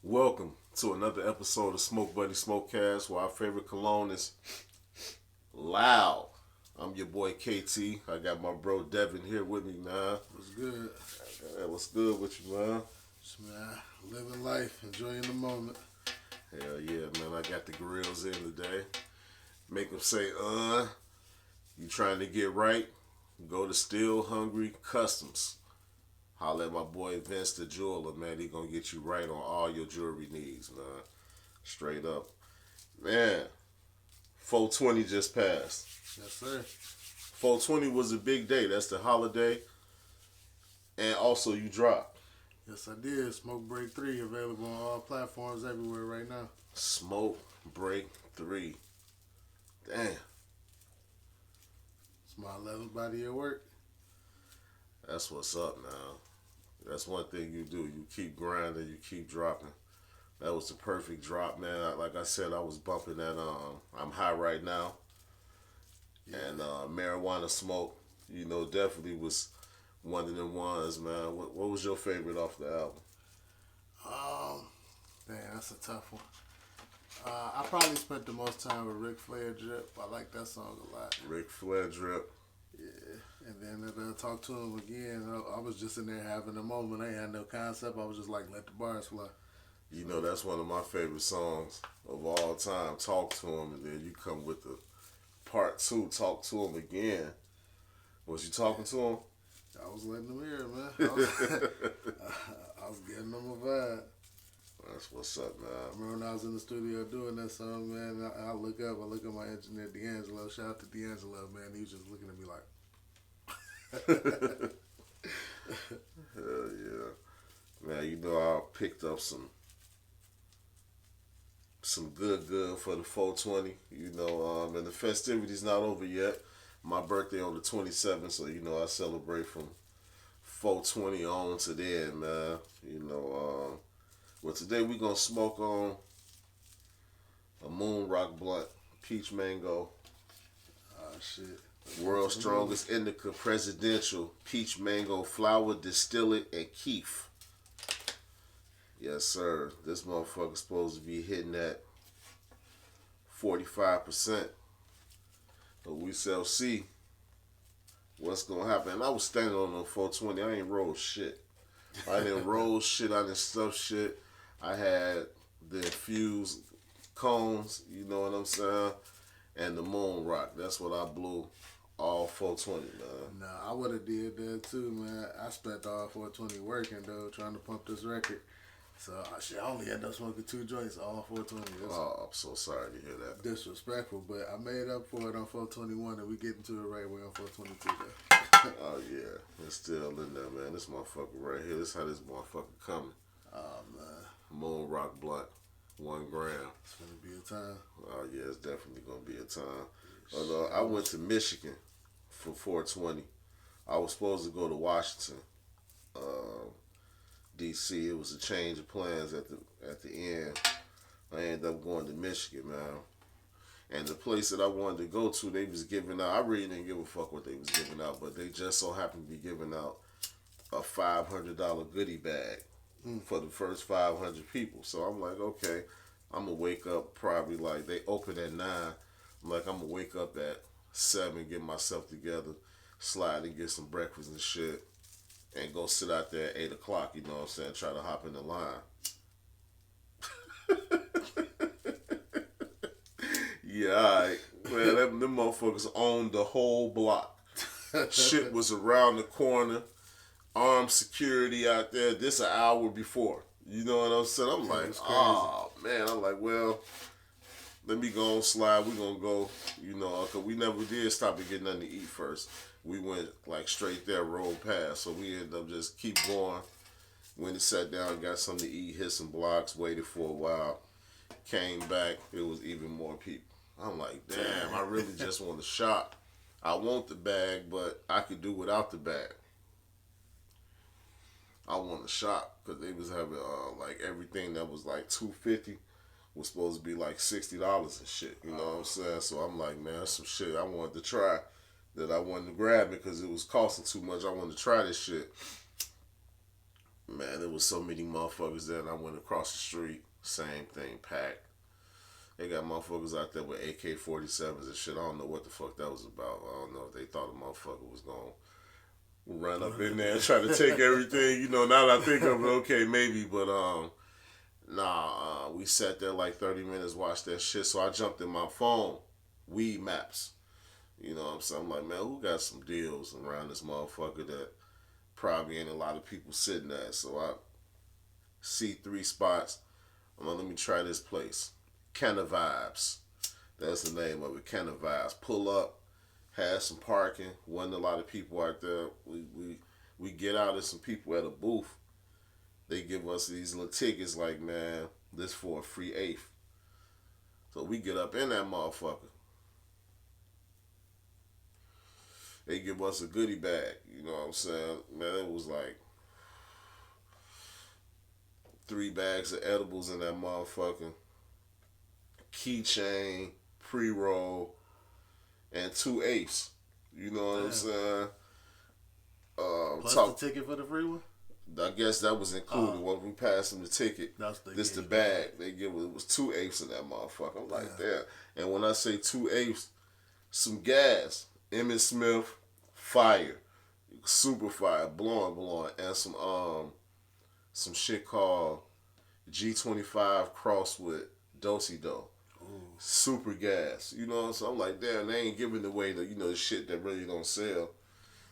Welcome to another episode of Smoke Buddy Smokecast, where our favorite cologne is loud. I'm your boy KT. I got my bro Devon here with me, man. What's good? What's good with you, man? Just, man, living life, enjoying the moment. Hell yeah, man. I got the grills in today. Make them say, you trying to get right? Go to Still Hungry Customs. Holla at my boy Vince the jeweler, man. He gonna get you right on all your jewelry needs, man. Straight up. Man, 420 just passed. Yes, sir. 420 was a big day. That's the holiday. And also you dropped. Yes, I did. Smoke Break 3 available on all platforms everywhere right now. Smoke Break 3. Damn. It's my 11th body of work. That's what's up now. That's one thing you do. You keep grinding, you keep dropping. That was the perfect drop, man. Like I said, I was bumping that I'm High Right Now. Yeah. And Marijuana Smoke, definitely was one of them ones, man. What was your favorite off the album? Man, that's a tough one. I probably spent the most time with Ric Flair Drip. I like that song a lot. Ric Flair Drip. Yeah, and then I talked to him again. I was just in there having a moment. I ain't had no concept. I was just like, let the bars fly. That's one of my favorite songs of all time. Talk to him, and then you come with the part 2. Talk to him again. Was you talking to him? I was letting him hear it, man. I was getting him a vibe. That's what's up, man. I remember when I was in the studio doing that song, man, I look at my engineer, D'Angelo. Shout out to D'Angelo, man. He was just looking at me like. Hell yeah. Man, I picked up some good for the 420. And the festivities not over yet. My birthday on the 27th, so I celebrate from 420 on to then, man. Well, today we gonna smoke on a Moon Rock blunt, peach mango. Oh shit! World's strongest indica, presidential, peach mango, flower, distillate, and keef. Yes, sir. This motherfucker's supposed to be hitting at 45%. But we shall see what's gonna happen. And I was standing on the 420. I ain't roll shit. I didn't roll shit. I didn't stuff shit. I had the infused cones, you know what I'm saying, and the Moon Rock. That's what I blew all 420, man. Nah, I would have did that too, man. I spent all 420 working though, trying to pump this record. So I only ended up smoking 2 joints, all 420. I'm so sorry to hear that. Disrespectful, but I made up for it on 421, and we getting to it right way on 422 though. Oh yeah, it's still in there, man. This motherfucker right here. This how this motherfucker coming. Oh man. Moon Rock blunt, 1 gram. It's gonna be a time. Oh yeah, it's definitely gonna be a time. Although I went to Michigan for 420. I was supposed to go to Washington, D.C. It was a change of plans at the end. I ended up going to Michigan, man. And the place that I wanted to go to, they was giving out. I really didn't give a fuck what they was giving out, but they just so happened to be giving out a $500 goodie bag for the first 500 people. So I'm like, okay, I'm gonna wake up probably like they open at 9. I'm like, I'm gonna wake up at 7, get myself together, slide and get some breakfast and shit, and go sit out there at 8 o'clock. You know what I'm saying? Try to hop in the line. Yeah, alright. Man, them motherfuckers owned the whole block. Shit was around the corner. Armed security out there. This an hour before. You know what I'm saying? I'm like, oh, man. I'm like, well, let me go on slide. We gonna go, because we never did stop to get nothing to eat first. We went, like, straight there, rolled past. So we ended up just keep going. Went and sat down, got something to eat, hit some blocks, waited for a while. Came back. It was even more people. I'm like, damn, I really just want to shop. I want the bag, but I could do without the bag. I want to shop because they was having like everything that was like $250 was supposed to be like $60 and shit. You know what I'm saying? So I'm like, man, that's some shit I wanted to try that I wanted to grab it because it was costing too much. I wanted to try this shit. Man, there was so many motherfuckers there, and I went across the street, same thing, packed. They got motherfuckers out there with AK-47s and shit. I don't know what the fuck that was about. I don't know if they thought a motherfucker was going to run up in there and try to take everything. You know, now that I think of it, okay, maybe. But, we sat there like 30 minutes, watched that shit. So I jumped in my phone, weed maps. You know what I'm saying? I'm like, man, who got some deals around this motherfucker that probably ain't a lot of people sitting at? So I see 3 spots. I'm like, let me try this place. Kind of Vibes. That's the name of it. Kind of Vibes. Pull up, had some parking. Wasn't a lot of people out there. We get out of some people at a booth. They give us these little tickets like, man, this for a free eighth. So we get up in that motherfucker. They give us a goodie bag. You know what I'm saying? Man, it was like 3 bags of edibles in that motherfucker. Keychain, pre-roll, and 2 eighths. You know what I'm saying? Plus the ticket for the free one? I guess that was included. When we passed them the ticket, this the bag. They give it was 2 eighths in that motherfucker. I'm like, damn. And when I say 2 eighths, some gas, Emmett Smith, fire, super fire, blowing, and some shit called G25 crossed with Do-si-do. Super gas. You know what I'm saying? I'm like, damn, they ain't giving away the shit that really don't sell.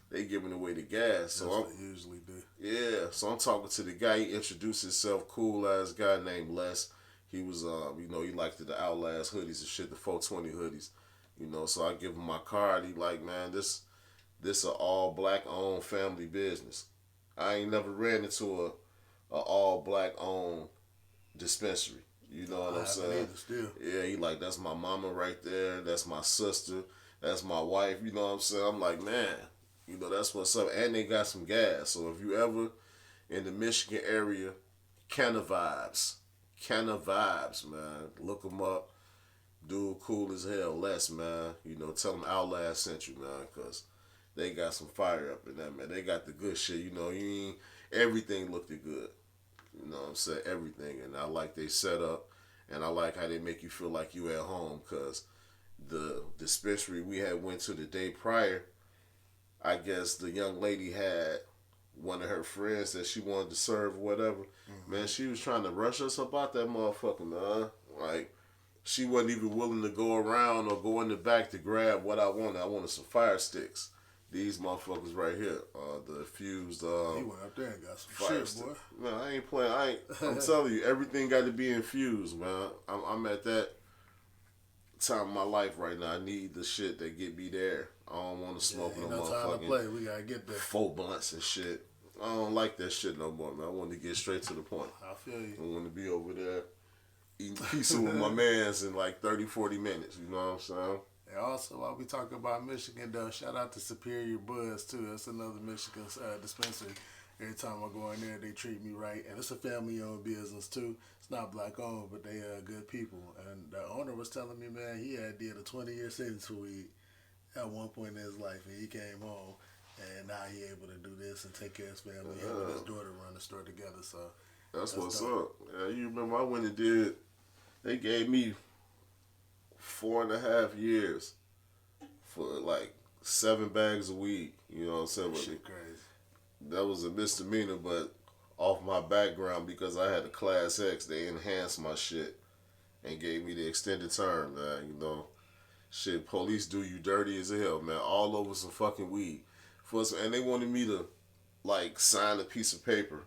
They giving away the gas. So that's what they usually do. Yeah. So I'm talking to the guy. He introduced himself, cool ass guy named Les. He was he liked the Outlast hoodies and shit, the 420 hoodies. You know, so I give him my card. He like, man, this a all black owned family business. I ain't never ran into a all black owned dispensary. You know what I'm saying? Still. Yeah, he like, that's my mama right there. That's my sister. That's my wife. You know what I'm saying? I'm like, man, that's what's up. And they got some gas. So if you ever in the Michigan area, Kind of Vibes, man. Look them up. Dude cool as hell. Les, man. Tell them Outlast sent you, man, because they got some fire up in that, man. They got the good shit. Everything looked good. You know what I'm saying? Everything. And I like they setup, and I like how they make you feel like you at home, because the dispensary we had went to the day prior, I guess the young lady had one of her friends that she wanted to serve or whatever. Mm-hmm. Man, she was trying to rush us about that motherfucker, man. Like, she wasn't even willing to go around or go in the back to grab what I wanted. I wanted some fire sticks. These motherfuckers right here, the fused. He went up there and got some shit, boy. Man, I ain't playing. I'm telling you, everything got to be infused, man. I'm at that time of my life right now. I need the shit that get me there. I don't want to smoke no motherfucking. Time to play. We gotta get there. 4 blunts and shit. I don't like that shit no more, man. I want to get straight to the point. I feel you. I want to be over there eating pizza with my mans in like 30, 40 minutes. You know what I'm saying? And also, while we talk about Michigan, though, shout out to Superior Buzz, too. That's another Michigan dispensary. Every time I go in there, they treat me right. And it's a family-owned business, too. It's not black-owned, but they are good people. And the owner was telling me, man, he had did a 20-year sentence for weed at one point in his life. And he came home, and now he able to do this and take care of his family. Him and his daughter run the store together. So that's what's dope. Yeah, you remember I went and did, they gave me 4.5 years for like 7 bags of weed. You know what I'm saying? Shit crazy. That was a misdemeanor, but off my background, because I had a Class X, they enhanced my shit and gave me the extended term, man. Shit, police do you dirty as hell, man. All over some fucking weed. And they wanted me to, like, sign a piece of paper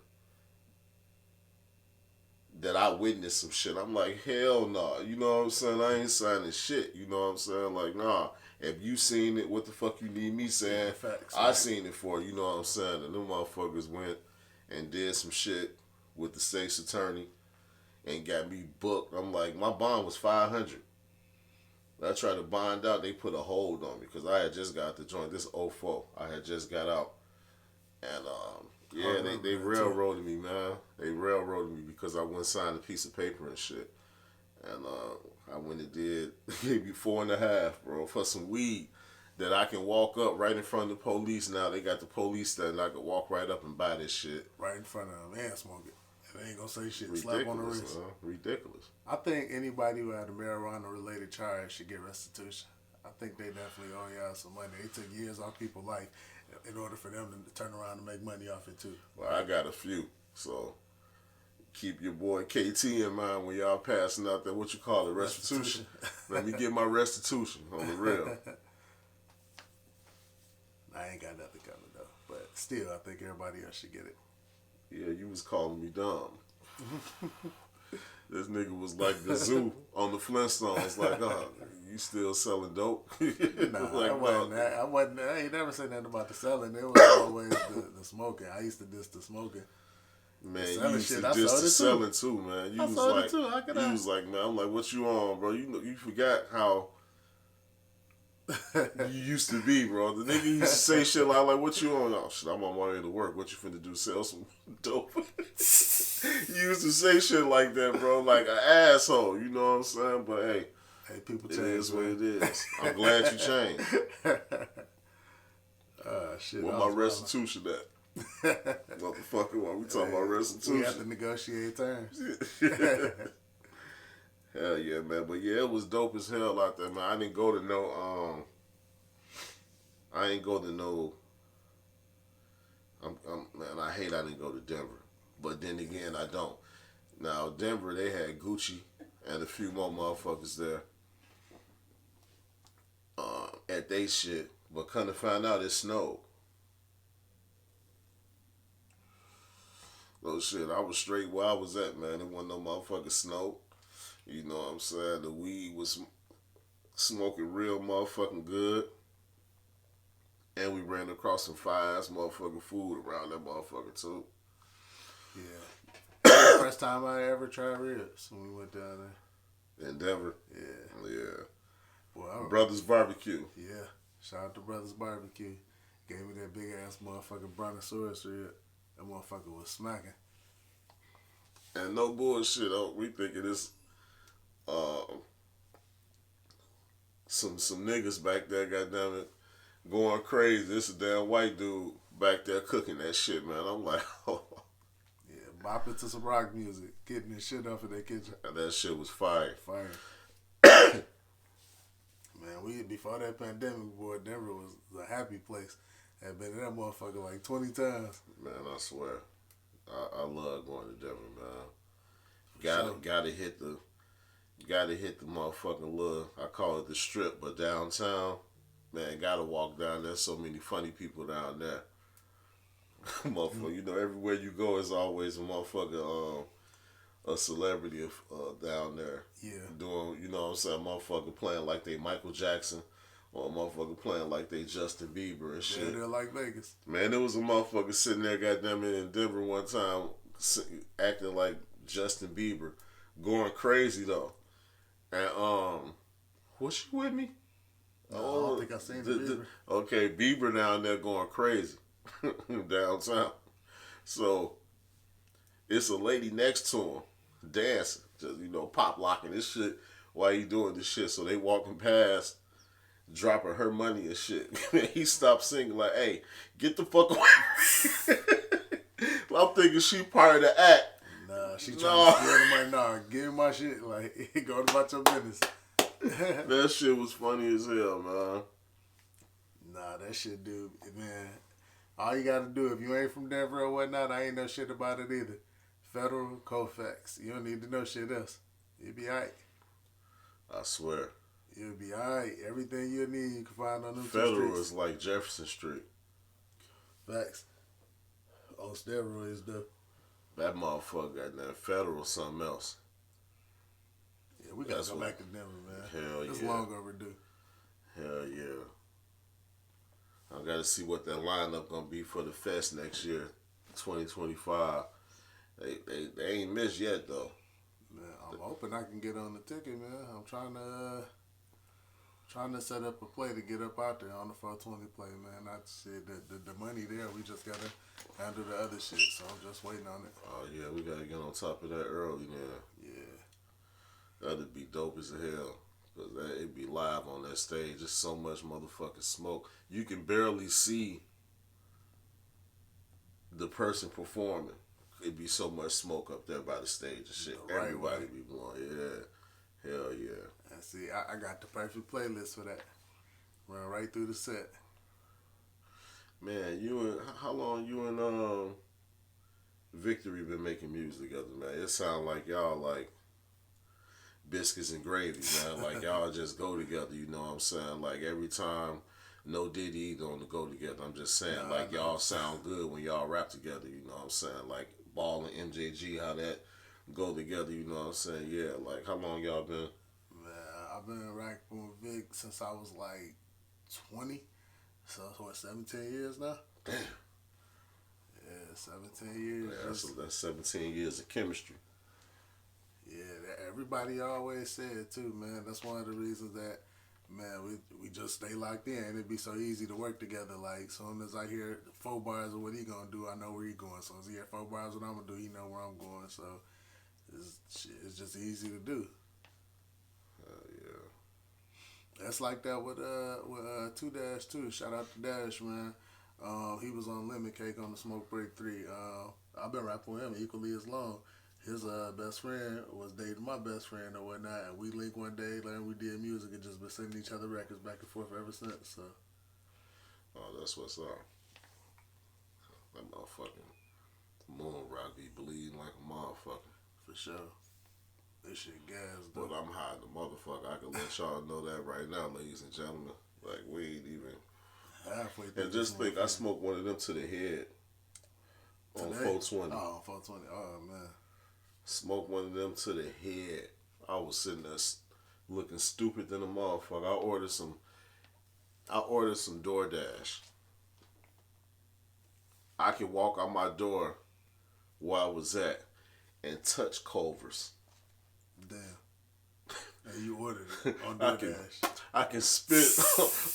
that I witnessed some shit. I'm like, hell no. You know what I'm saying? I ain't signing shit. You know what I'm saying? Like, nah. If you seen it, what the fuck you need me saying? Facts, I seen it for you know what I'm saying? And them motherfuckers went and did some shit with the state's attorney and got me booked. I'm like, my bond was $500. I tried to bond out. They put a hold on me because I had just got the joint. This 04. I had just got out. And, yeah, they railroaded me, man. They railroaded me because I went and signed a piece of paper and shit. And I went and did maybe 4.5, bro, for some weed that I can walk up right in front of the police. Now they got the police that I can walk right up and buy this shit. Right in front of them and smoke it. And they ain't gonna say shit. Ridiculous, Slap on the wrist. Ridiculous. I think anybody who had a marijuana related charge should get restitution. I think they definitely owe y'all some money. They took years off people's life in order for them to turn around and make money off it too. Well, I got a few, so keep your boy KT in mind when y'all passing out that, what you call it, restitution. Let me get my restitution on the real. I ain't got nothing coming though, but still, I think everybody else should get it. Yeah, you was calling me dumb. This nigga was like the zoo on the Flintstones, like, you still selling dope? Nah, like, I wasn't. I ain't never said nothing about the selling. It was always the smoking. I used to diss the smoking. Man, you used to diss the selling too, man. You I was sold like, it too. How could I? You was like, man, I'm like, what you on, bro? You forgot how you used to be, bro. The nigga used to say shit like, what you on? Oh, shit, I'm on my way to work. What you finna do? Sell some dope? You used to say shit like that, bro, like an asshole. You know what I'm saying? But hey, people change. It is what it is. I'm glad you changed. Shit. What my restitution at? Motherfucker, while we talking about restitution. We have to negotiate terms. Hell yeah, man. But yeah, it was dope as hell out there, man. I didn't go to no, man, I hate I didn't go to Denver. But then again, I don't. Now, Denver, they had Gucci and a few more motherfuckers there at they shit. But come to find out, it snowed. No shit, I was straight where I was at, man. It wasn't no motherfucking snow. You know what I'm saying? The weed was smoking real motherfucking good. And we ran across some fire-ass motherfucking food around that motherfucker, too. Yeah. First time I ever tried ribs when we went down there. In Denver? Yeah. Yeah. Well, Brothers Barbecue. Yeah. Shout out to Brothers Barbecue. Gave me that big-ass motherfucking brontosaurus rib. That motherfucker was smacking. And no bullshit, we thinking this some niggas back there, goddammit, going crazy. This a damn white dude back there cooking that shit, man. I'm like, oh. Yeah, bopping to some rock music, getting this shit off of their kitchen. And that shit was fire. Fire. Man, before that pandemic, boy, Denver was a happy place. I've been in that motherfucker like 20 times. Man, I swear. I love going to Denver, man. Gotta hit the motherfucking little, I call it the strip, but downtown, man, gotta walk down there. So many funny people down there. Motherfucker, you know, everywhere you go is always a motherfucker, a celebrity down there. Yeah. Doing, you know what I'm saying, motherfucker playing like they Michael Jackson. Or a motherfucker playing like they Justin Bieber and shit. Yeah, they're like Vegas. Man, there was a motherfucker sitting there, goddamn it, in Denver one time, acting like Justin Bieber, going crazy though. And was she with me? No, I don't think I seen Bieber. Okay, Bieber down there going crazy downtown. So it's a lady next to him dancing, just pop locking this shit while he doing this shit. So they walking past, dropping her money and shit. He stopped singing like, hey, get the fuck away. I'm thinking she part of the act. Nah, she trying to steal the money. Nah, give me my shit. Like, go about your business. That shit was funny as hell, man. Nah, that shit, dude. Man, all you gotta do, if you ain't from Denver or whatnot, I ain't know shit about it either. Federal Colfax. You don't need to know shit else. You'll be alright. I swear. You'll be alright. Everything you need, you can find on them Federal is like Jefferson Street. Facts. On steroids, though. That motherfucker got that Federal something else. Yeah, we gotta go back to Denver, man. Hell yeah. It's long overdue. Hell yeah. I gotta see what that lineup gonna be for the fest next year, 2025. They ain't missed yet though. Man, I'm hoping I can get on the ticket, man. I'm trying to set up a play to get up out there on the 420 play, man. I said the money there, we just gotta handle the other shit. So I'm just waiting on it. Oh yeah, we gotta get on top of that early, man. Yeah. That'd be dope as hell. Because it be live on that stage. There's so much motherfucking smoke. You can barely see the person performing. It be so much smoke up there by the stage and shit. The right Everybody way. be blowing. Yeah. Hell yeah. And see, I got the perfect playlist for that. Run right through the set. Man, how long you and Victory been making music together, man? It sound like y'all like biscuits and gravy, man. Like y'all just go together, you know what I'm saying? Like every time No Diddy don't go together. I'm just saying, like y'all sound good when y'all rap together, you know what I'm saying? Like Ball and MJG, how that go together, you know what I'm saying? Yeah, like how long y'all been? Man, I've been rapping with Vic since I was like 20. So, what, 17 years now? Damn. Yeah, 17 years. Yeah, that's 17 years of chemistry. Yeah, everybody always said too, man. That's one of the reasons that, man, we just stay locked in. It'd be so easy to work together. Like, soon as I hear 4 bars of what he gonna do, I know where he going. So as he hear 4 bars of what I'm gonna do, he know where I'm going. So it's just easy to do. Yeah. That's like that with 2Dash too. Shout out to Dash, man. He was on Lemon Cake on the Smoke Break 3. I've been rapping with him equally as long. His best friend was dating my best friend or whatnot, and we linked one day, learned we did music, and just been sending each other records back and forth ever since. So, Oh, that's what's up. That motherfucking moon rock be bleeding like a motherfucker. for sure, this shit gas But though. I'm hiding the motherfucker. I can let y'all know that right now, ladies and gentlemen. Like we ain't even. Halfway through. And just think, I smoked one of them to the head on Today? 420. Oh, 420. Oh man. Smoked one of them to the head. I was sitting there looking stupid than a motherfucker. I ordered some DoorDash. I could walk out my door where I was at and touch Culver's. Damn. And you ordered it on DoorDash. I can spit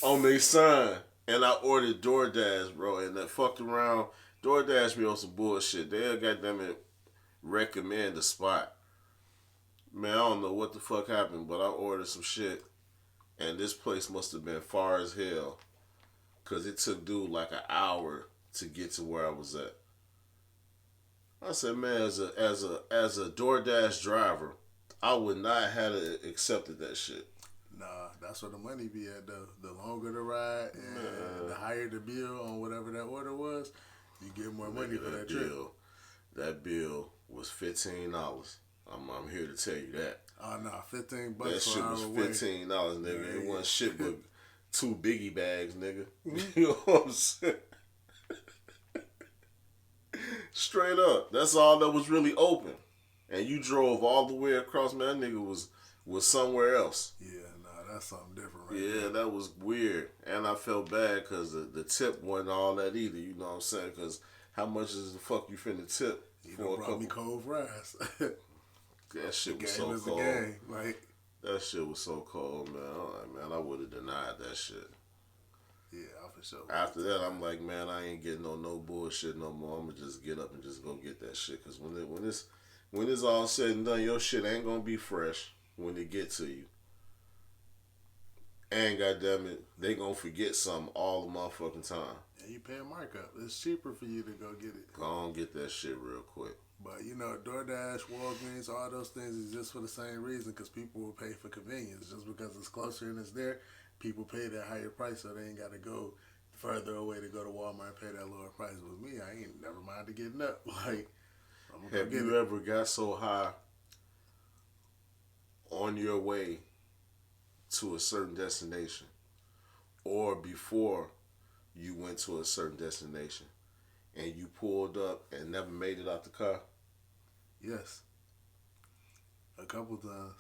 on their sign. And I ordered DoorDash, bro, and that fucked around. DoorDash me on some bullshit. They'll goddamn it recommend the spot. Man, I don't know what the fuck happened, but I ordered some shit, and this place must have been far as hell, cause it took dude like an hour to get to where I was at. I said, man, as a DoorDash driver, I would not have accepted that shit. Nah, that's where the money be at though. The longer the ride and the higher the bill on whatever that order was, you get more money for that trip. That bill was $15. I'm here to tell you that. Oh no, $15 That for shit an was hour away. $15, nigga. Yeah, It wasn't shit but 2 biggie bags, nigga. You know what I'm saying? Straight up. That's all that was really open. And you drove all the way across, man. That nigga was somewhere else. Yeah, nah, that's something different right Yeah, that was weird. And I felt bad because the tip wasn't all that either, you know what I'm saying? Because how much is the fuck you finna tip? You done brought me cold fries. That shit was Game so is cold. a game. Like, That shit was so cold, man. I'm like, man, I would have denied that shit. yeah, for sure. After that, I'm like, man, I ain't getting on no bullshit no more. I'm gonna just get up and just go get that shit. Cause when it's all said and done, your shit ain't gonna be fresh when it get to you. And goddamn it, they gonna forget something all the motherfucking time. And you pay a markup. It's cheaper for you to go get it. Go on get that shit real quick. But you know, DoorDash, Walgreens, all those things is just for the same reason, because people will pay for convenience. Just because it's closer and it's there, people pay that higher price, so they ain't got to go further away to go to Walmart and pay that lower price. With me, I ain't never mind to getting up. Like, I'm gonna Have you ever got so high on your way to a certain destination, or before you went to a certain destination, and you pulled up and never made it out the car? Yes. A couple times.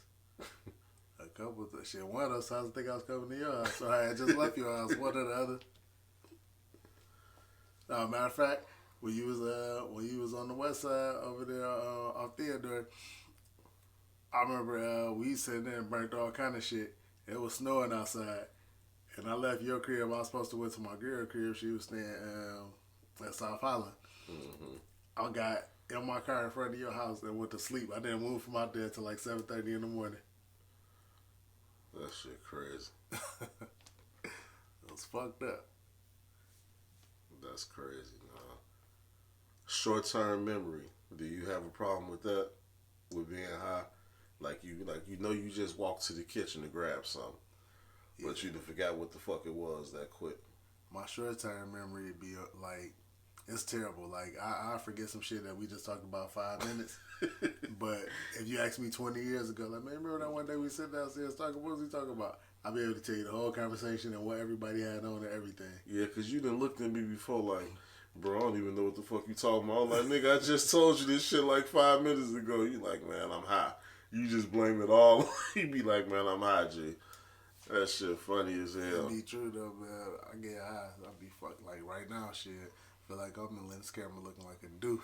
Shit, one of those times I think I was coming to your house, so I had just left your house. One or the other. Matter of fact, when you was on the west side over there off Theodore, I remember we sitting there and burnt all kind of shit. It was snowing outside, and I left your crib. I was supposed to went to my girl crib. She was staying at South Island. Mm-hmm. I got in my car in front of your house and went to sleep. I didn't move from out there till like 7:30 in the morning. That shit crazy. It was fucked up. That's crazy, nah. Short-term memory. Do you have a problem with that? With being high? Like you know you just walked to the kitchen to grab something. Yeah. But you done forgot what the fuck it was that quick. My short term memory would be like, it's terrible. Like I forget some shit that we just talked about 5 minutes. But if you asked me 20 years ago, like, man, remember that one day we sat downstairs talking? What was we talking about? I'll be able to tell you the whole conversation and what everybody had on and everything. Yeah, cause you done looked at me before like, bro, I don't even know what the fuck you talking about. I'm like, nigga, I just told you this shit like 5 minutes ago. You like, man, I'm high. You just blame it all. You be like, man, I'm high, G. That shit funny as hell. It be true though, man. I get high. I be fucked like right now. Shit, feel like I'm in this camera looking like a doof.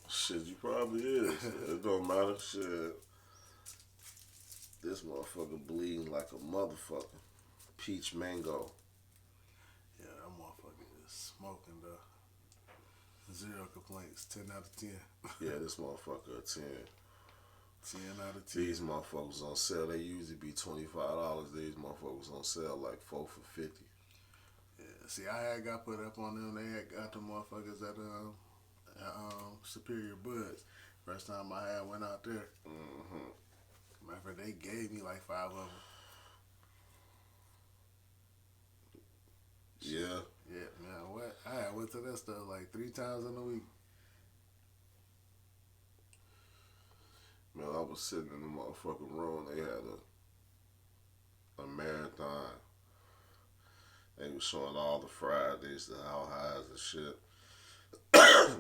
Shit, you probably is. It don't matter. Shit. This motherfucker bleeding like a motherfucker. Peach mango. Yeah, that motherfucker is smoking though. 0 complaints. 10 out of 10. Yeah, this motherfucker a 10. 10 out of 10. These motherfuckers on sale. They usually be $25. These motherfuckers on sale like 4 for $50. Yeah, see, I had got put up on them. They had got the motherfuckers at Superior Buds. First time I had went out there. Mm-hmm. Matter of fact, they gave me like 5 of them. Yeah. Yeah, man. What? I went to that stuff like 3 times in a week. Man, I was sitting in the motherfucking room. They had a marathon. They was showing all the Fridays, the how highs and shit. I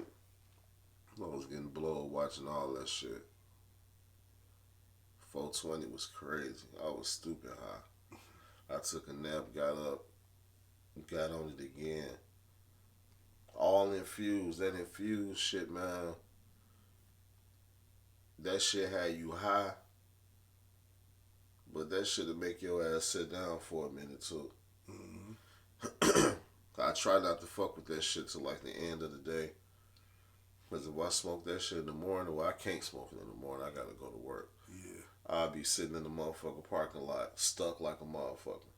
was getting blowed watching all that shit. 420 was crazy. I was stupid high. I took a nap, got up, got on it again. All infused. That infused shit, man. That shit had you high, but that shit'll make your ass sit down for a minute too. Mm-hmm. I try not to fuck with that shit till like the end of the day. Because if I smoke that shit in the morning, well, I can't smoke it in the morning. I gotta go to work. Yeah. I'll be sitting in the motherfucking parking lot, stuck like a motherfucker.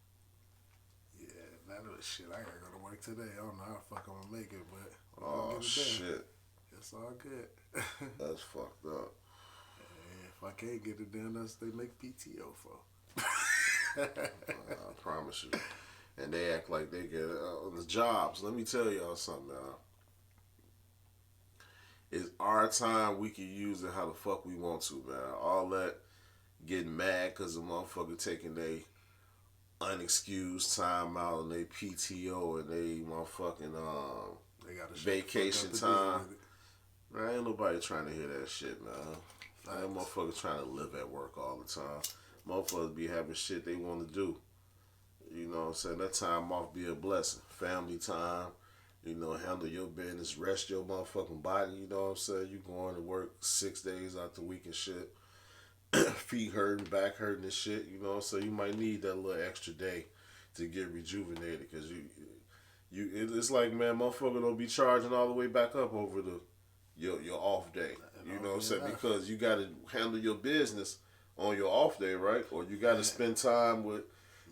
Yeah, that was shit. I gotta go to work today. I don't know how the fuck I'm gonna make it, but Oh shit. It's all good. That's fucked up. If I can't get it done, that's they make PTO for. I promise you. And they act like they get the jobs. Let me tell y'all something, man. It's our time. We can use it how the fuck we want to, man. All that getting mad because the motherfucker taking they unexcused time out and they PTO and they motherfucking they got vacation time. Man, ain't nobody trying to hear that shit, man. That motherfuckers trying to live at work all the time. Motherfuckers be having shit they want to do. You know what I'm saying? That time off be a blessing. Family time. You know, handle your business. Rest your motherfucking body. You know what I'm saying? You going to work 6 days out the week and shit. Feet hurting, back hurting and shit. You know what I'm saying? You might need that little extra day to get rejuvenated. Because it's like, man, motherfucker don't be charging all the way back up over your off day. You know what I'm saying? Because you got to handle your business on your off day, right? Or you got to spend time with,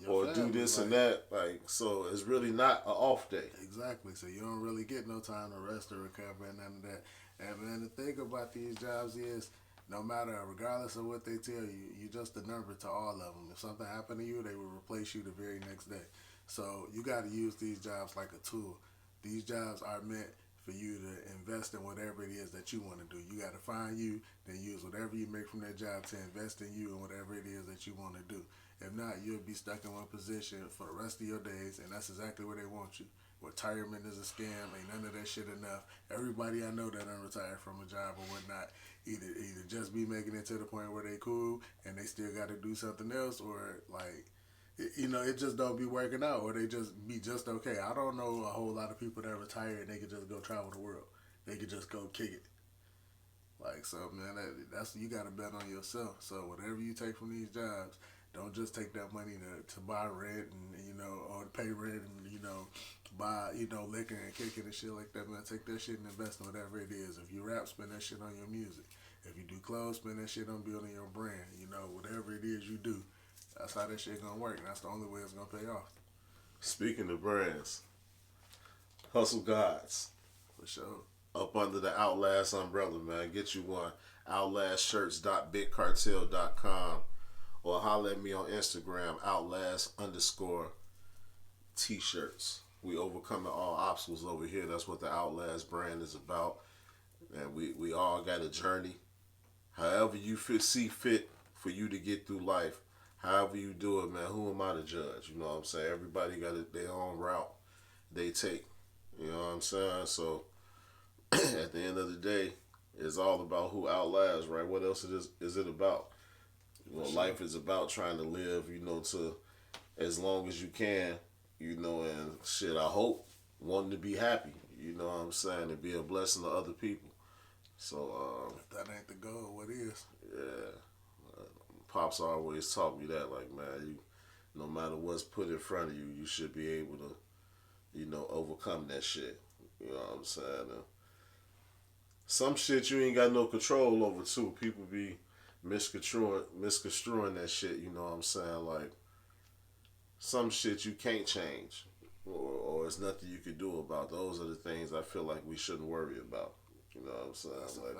or family, do this and that. Like, so it's really not an off day. Exactly. So you don't really get no time to rest or recover and none of that. And man, the thing about these jobs is, no matter, regardless of what they tell you, you're just a number to all of them. If something happened to you, they will replace you the very next day. So you got to use these jobs like a tool. These jobs are meant for you to invest in whatever it is that you want to do. You got to find you, then use whatever you make from that job to invest in you and whatever it is that you want to do. If not, you'll be stuck in one position for the rest of your days, and that's exactly where they want you. Retirement is a scam. Ain't none of that shit enough. Everybody I know that unretired from a job or whatnot, either just be making it to the point where they cool and they still got to do something else, or like, you know, it just don't be working out, or they just be just okay. I don't know a whole lot of people that retire and they could just go travel the world. They could just go kick it. Like, so, man, that's you got to bet on yourself. So whatever you take from these jobs, don't just take that money to buy rent and, you know, or to pay rent and, you know, buy, you know, liquor and kicking and shit like that, man. Take that shit and invest in whatever it is. If you rap, spend that shit on your music. If you do clothes, spend that shit on building your brand. You know, whatever it is you do, That's how that shit gonna work. And that's the only way it's gonna pay off. Speaking of brands, Hustle Gods. For sure. Up under the Outlast umbrella, man. Get you one. outlastshirts.bigcartel.com or holler at me on Instagram, outlast_t-shirts. We overcoming all obstacles over here. That's what the Outlast brand is about. And we all got a journey. However you see fit for you to get through life, however you do it, man, who am I to judge? You know what I'm saying? Everybody got their own route they take. You know what I'm saying? So at the end of the day, it's all about who outlasts, right? What else is it about? You know, life is about trying to live, you know, to as long as you can, you know, and shit, I hope, wanting to be happy, you know what I'm saying, and be a blessing to other people. So, if that ain't the goal, what is? Yeah. Pops always taught me that, like, man, you, no matter what's put in front of you, you should be able to, you know, overcome that shit. You know what I'm saying? Some shit you ain't got no control over, too. People be misconstruing that shit, you know what I'm saying? Like, some shit you can't change, or it's nothing you can do about. Those are the things I feel like we shouldn't worry about. You know what I'm saying? That's like,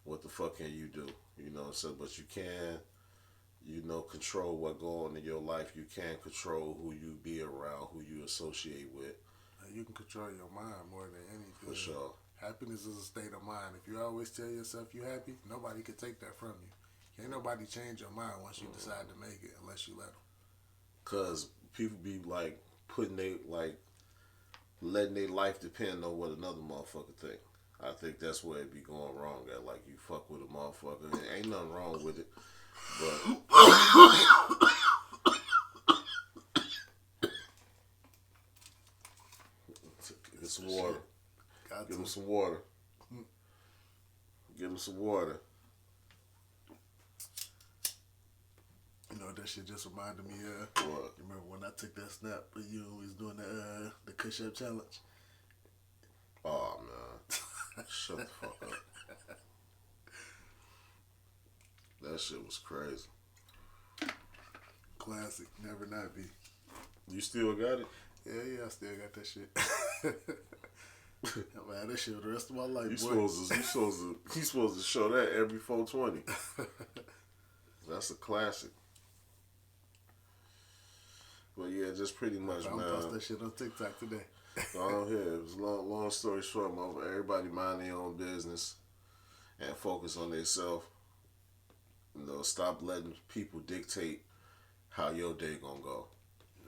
what the fuck can you do? You know what I'm saying? But you can, you know, control what go on in your life. You can control who you be around, who you associate with. You can control your mind more than anything. For sure. Happiness is a state of mind. If you always tell yourself you're happy, nobody can take that from you. Can't nobody change your mind once you decide to make it, unless you let them. Cause people be like letting their life depend on what another motherfucker think. I think that's where it be going wrong at. Like, you fuck with a motherfucker, and ain't nothing wrong with it, but get some water. Give him some water. Give him some water. You know what that shit just reminded me of? What? You remember when I took that snap of you and we was doing the push-up challenge? Oh, man. Shut the fuck up. That shit was crazy. Classic. Never not be. You still got it? Yeah, I still got that shit. Man, that shit the rest of my life. You supposed to show that every 420. That's a classic. But yeah, just pretty much, I'm man. post that shit on TikTok today. Go ahead. It was long story short, everybody mind their own business and focus on themselves. You know, stop letting people dictate how your day gonna go.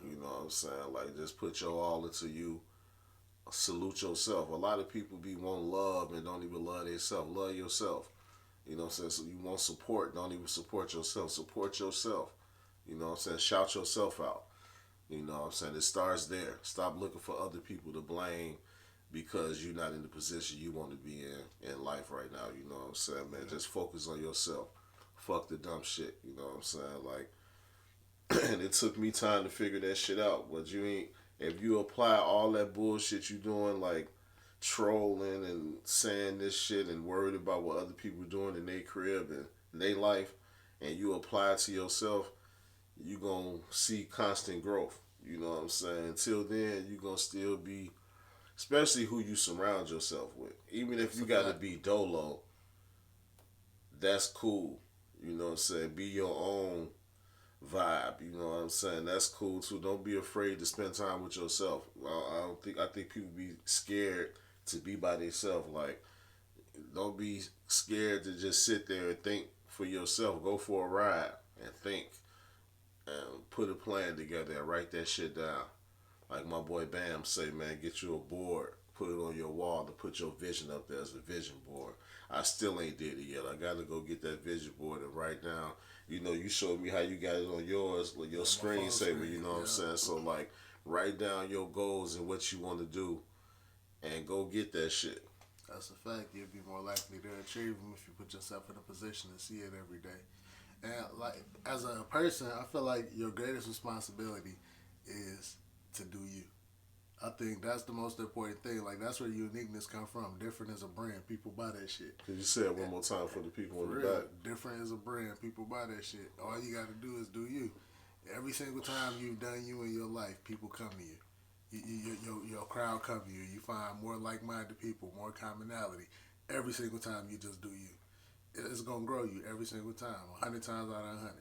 You know what I'm saying? Like, just put your all into you. Salute yourself. A lot of people be want love and don't even love themselves. Love yourself. You know what I'm saying? So you want support, don't even support yourself. Support yourself. You know what I'm saying? Shout yourself out. You know what I'm saying? It starts there. Stop looking for other people to blame because you're not in the position you want to be in life right now. You know what I'm saying, man? Just focus on yourself. Fuck the dumb shit. You know what I'm saying? Like, and it took me time to figure that shit out. But if you apply all that bullshit you doing, like trolling and saying this shit and worried about what other people doing in their crib and their life, and you apply it to yourself, you gonna see constant growth. You know what I'm saying? Until then, you gonna still be, especially who you surround yourself with. Even if you gotta be dolo, that's cool. You know what I'm saying? Be your own vibe. You know what I'm saying? That's cool too. Don't be afraid to spend time with yourself. I think people be scared to be by themselves. Like, don't be scared to just sit there and think for yourself. Go for a ride and think. And put a plan together and write that shit down. Like my boy Bam say, man, get you a board, put it on your wall to put your vision up there as a vision board. I still ain't did it yet. I gotta go get that vision board and write down. You know, you showed me how you got it on yours, with your screensaver, you know what I'm saying? So, like, write down your goals and what you want to do and go get that shit. That's a fact. You'll be more likely to achieve them if you put yourself in a position to see it every day. And, like, as a person, I feel like your greatest responsibility is to do you. I think that's the most important thing. Like, that's where uniqueness come from. Different as a brand. People buy that shit. Could you say it one more time for the people in the back? Different as a brand. People buy that shit. All you got to do is do you. Every single time you've done you in your life, people come to you. Your crowd come to you. You find more like-minded people, more commonality. Every single time you just do you. It's going to grow you every single time, 100 times out of 100.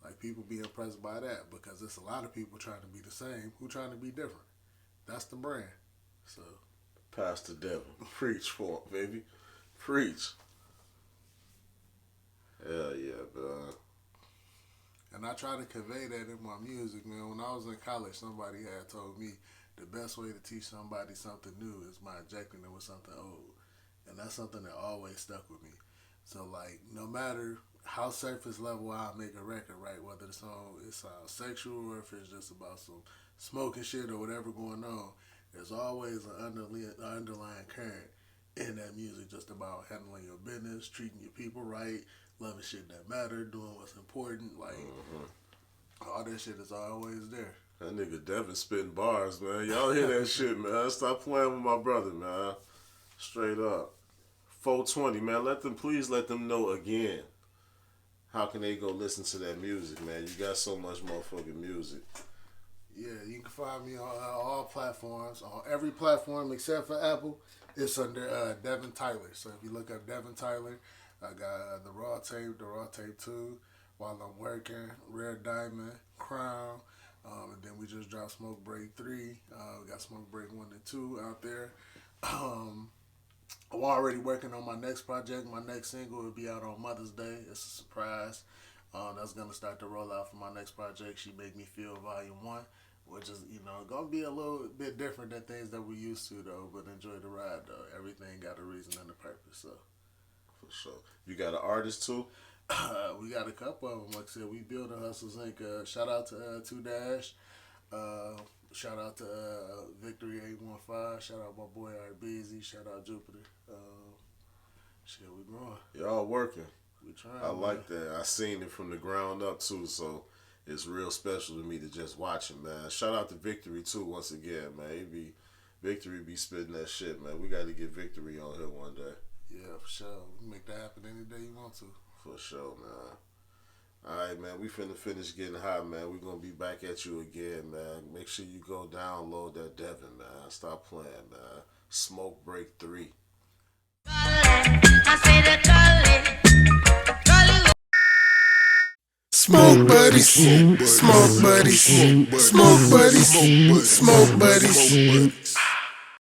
Like, people be impressed by that because there's a lot of people trying to be the same who trying to be different. That's the brand. So, Pastor Devon, preach for it, baby. Preach. Hell yeah, man. and I try to convey that in my music, man. When I was in college, somebody had told me the best way to teach somebody something new is by injecting them with something old. And that's something that always stuck with me. So, like, no matter how surface level I make a record, right, whether the song it sounds sexual or if it's just about some smoking shit or whatever going on, there's always an underlying current in that music just about handling your business, treating your people right, loving shit that matter, doing what's important. Like, all that shit is always there. That nigga Devin spitting bars, man. Y'all hear that shit, man. Stop playing with my brother, man. Straight up. 420, man. Please let them know again. How can they go listen to that music, man? You got so much motherfucking music. Yeah, you can find me on all platforms, on every platform except for Apple. It's under Devin Tyler. So if you look up Devin Tyler, I got the Raw Tape 2, While I'm Working, Rare Diamond, Crown, and then we just dropped Smoke Break 3. We got Smoke Break 1 and 2 out there. I'm already working on my next project. My next single will be out on Mother's Day. It's a surprise. That's going to start to roll out for my next project, She Make Me Feel Volume 1, which is, going to be a little bit different than things that we're used to, though, but enjoy the ride, though. Everything got a reason and a purpose, so. For sure. You got an artist, too? We got a couple of them. Like I said, we building Hustles Inc. Shout out to 2 Dash. Shout out to Victory 815. Shout out my boy RBZ. Shout out Jupiter. Shit, we growing. Y'all working. We trying. I like that. I seen it from the ground up, too, so it's real special to me to just watch it, man. Shout out to Victory, too, once again, man. Victory be spitting that shit, man. We got to get Victory on here one day. Yeah, for sure. We can make that happen any day you want to. For sure, man. All right, man. We finna finish getting hot, man. We gonna be back at you again, man. Make sure you go download that Devon, man. Stop playing, man. Smoke Break 3. Smoke buddies, smoke buddies, smoke buddies, smoke buddies.